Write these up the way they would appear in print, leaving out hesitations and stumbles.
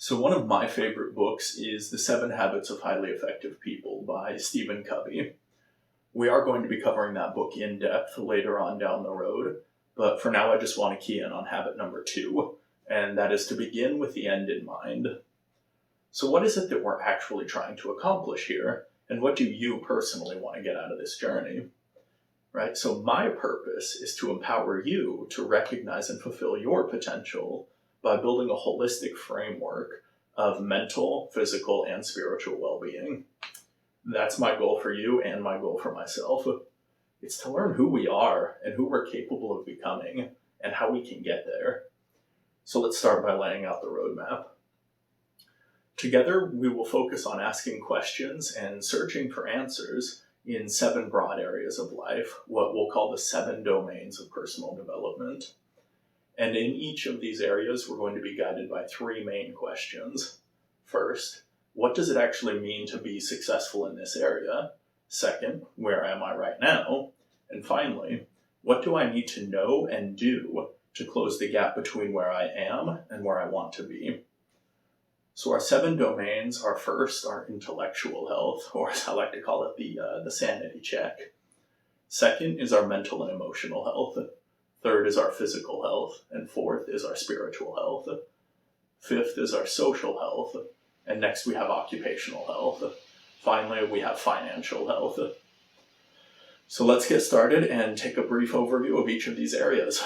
So one of my favorite books is The 7 Habits of Highly Effective People by Stephen Covey. We are going to be covering that book in depth later on down the road, but for now I just want to key in on habit number 2, and that is to begin with the end in mind. So what is it that we're actually trying to accomplish here, and what do you personally want to get out of this journey? Right? So my purpose is to empower you to recognize and fulfill your potential by building a holistic framework of mental, physical, and spiritual well-being. That's my goal for you and my goal for myself. It's to learn who we are and who we're capable of becoming and how we can get there. So let's start by laying out the roadmap. Together, we will focus on asking questions and searching for answers in 7 broad areas of life, what we'll call the 7 domains of personal development. And in each of these areas, we're going to be guided by 3 main questions. First, what does it actually mean to be successful in this area? Second, where am I right now? And finally, what do I need to know and do to close the gap between where I am and where I want to be? So our 7 domains are first our intellectual health, or as I like to call it, the sanity check. Second is our mental and emotional health. Third is our physical health, and fourth is our spiritual health. Fifth is our social health, and next we have occupational health. Finally, we have financial health. So let's get started and take a brief overview of each of these areas.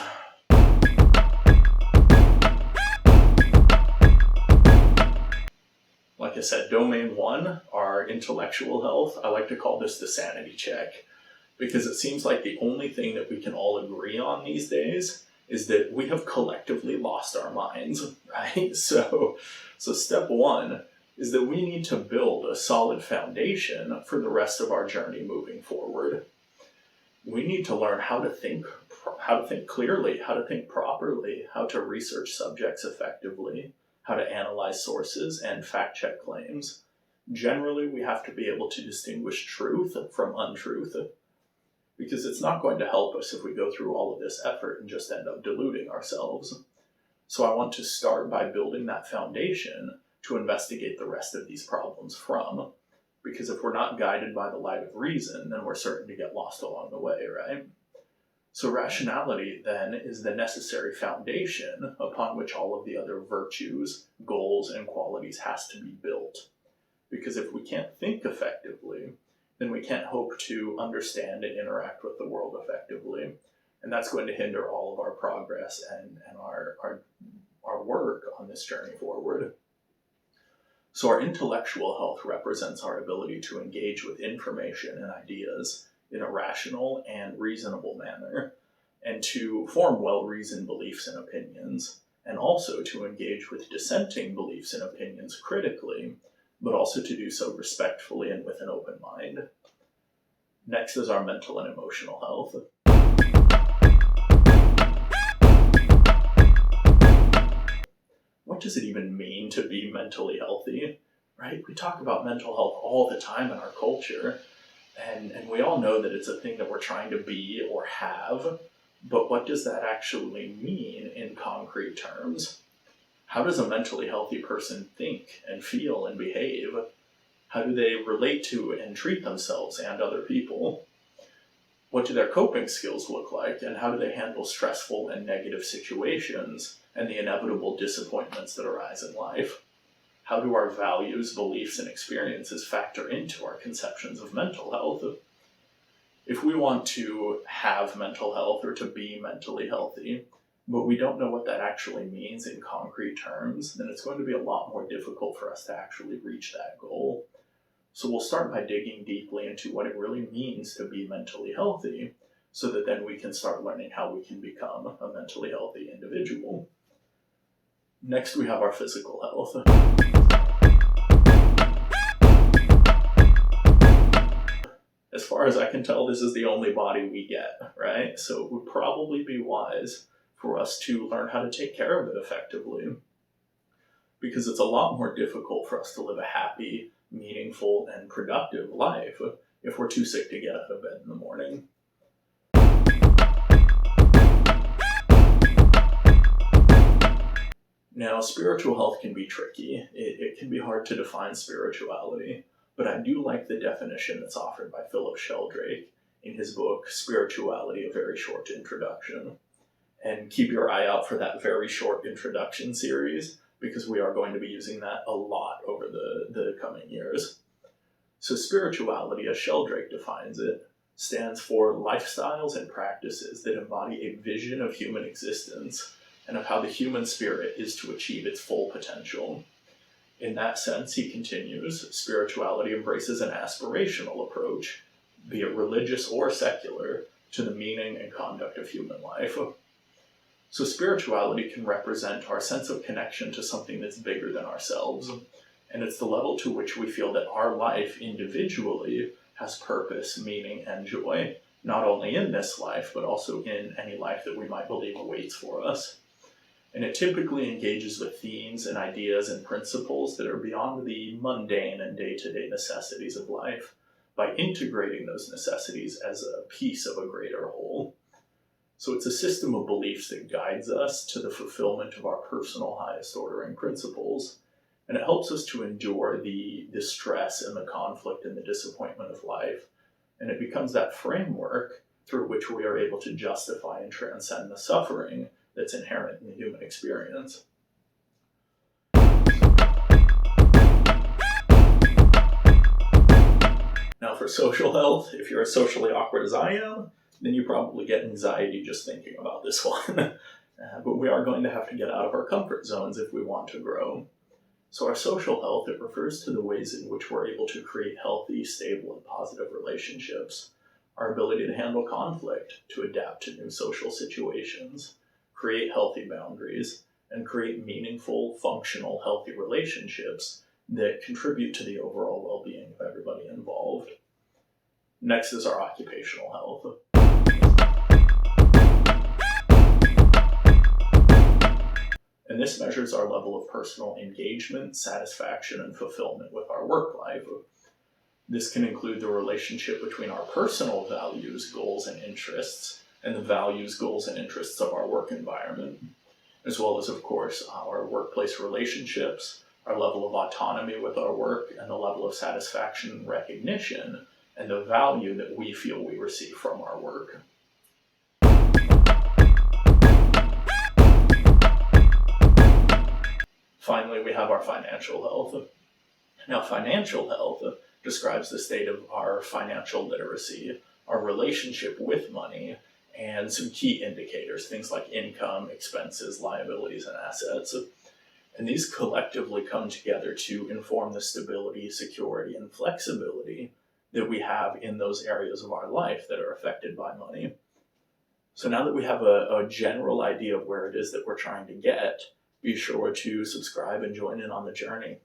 Like I said, domain 1, our intellectual health, I like to call this the sanity check, because it seems like the only thing that we can all agree on these days is that we have collectively lost our minds, right? So step 1 is that we need to build a solid foundation for the rest of our journey moving forward. We need to learn how to think clearly, how to think properly, how to research subjects effectively, how to analyze sources and fact-check claims. Generally, we have to be able to distinguish truth from untruth, because it's not going to help us if we go through all of this effort and just end up deluding ourselves. So I want to start by building that foundation to investigate the rest of these problems from, because if we're not guided by the light of reason, then we're certain to get lost along the way, right? So rationality, then, is the necessary foundation upon which all of the other virtues, goals, and qualities has to be built. Because if we can't think effectively, then we can't hope to understand and interact with the world effectively. And that's going to hinder all of our progress and our work on this journey forward. So our intellectual health represents our ability to engage with information and ideas in a rational and reasonable manner, and to form well-reasoned beliefs and opinions, and also to engage with dissenting beliefs and opinions critically, but also to do so respectfully and with an open mind. Next is our mental and emotional health. What does it even mean to be mentally healthy, right? We talk about mental health all the time in our culture, and we all know that it's a thing that we're trying to be or have, but what does that actually mean in concrete terms? How does a mentally healthy person think and feel and behave? How do they relate to and treat themselves and other people? What do their coping skills look like, and how do they handle stressful and negative situations and the inevitable disappointments that arise in life? How do our values, beliefs, and experiences factor into our conceptions of mental health? If we want to have mental health or to be mentally healthy, but we don't know what that actually means in concrete terms, then it's going to be a lot more difficult for us to actually reach that goal. So we'll start by digging deeply into what it really means to be mentally healthy, so that then we can start learning how we can become a mentally healthy individual. Next, we have our physical health. As far as I can tell, this is the only body we get, right? So it would probably be wise for us to learn how to take care of it effectively, because it's a lot more difficult for us to live a happy, meaningful, and productive life if we're too sick to get out of bed in the morning. Now, Now, spiritual health can be tricky. It can be hard to define spirituality, but I do like the definition that's offered by Philip Sheldrake in his book, Spirituality, A Very Short Introduction. And keep your eye out for that very short introduction series, because we are going to be using that a lot over the coming years. So spirituality, as Sheldrake defines it, stands for lifestyles and practices that embody a vision of human existence and of how the human spirit is to achieve its full potential. In that sense, he continues, spirituality embraces an aspirational approach, be it religious or secular, to the meaning and conduct of human life. So spirituality can represent our sense of connection to something that's bigger than ourselves, and it's the level to which we feel that our life individually has purpose, meaning, and joy, not only in this life, but also in any life that we might believe awaits for us. And it typically engages with themes and ideas and principles that are beyond the mundane and day-to-day necessities of life by integrating those necessities as a piece of a greater whole. So it's a system of beliefs that guides us to the fulfillment of our personal highest ordering principles. And it helps us to endure the stress and the conflict and the disappointment of life. And it becomes that framework through which we are able to justify and transcend the suffering that's inherent in the human experience. Now for social health, if you're as socially awkward as I am, then you probably get anxiety just thinking about this one. But we are going to have to get out of our comfort zones if we want to grow. So our social health, it refers to the ways in which we're able to create healthy, stable, and positive relationships, our ability to handle conflict, to adapt to new social situations, create healthy boundaries, and create meaningful, functional, healthy relationships that contribute to the overall well-being of everybody involved. Next is our occupational health. And this measures our level of personal engagement, satisfaction, and fulfillment with our work life. This can include the relationship between our personal values, goals, and interests, and the values, goals, and interests of our work environment, as well as, of course, our workplace relationships, our level of autonomy with our work, and the level of satisfaction and recognition, and the value that we feel we receive from our work. Finally, we have our financial health. Now, financial health describes the state of our financial literacy, our relationship with money, and some key indicators, things like income, expenses, liabilities, and assets. And these collectively come together to inform the stability, security, and flexibility that we have in those areas of our life that are affected by money. So now that we have a general idea of where it is that we're trying to get, be sure to subscribe and join in on the journey.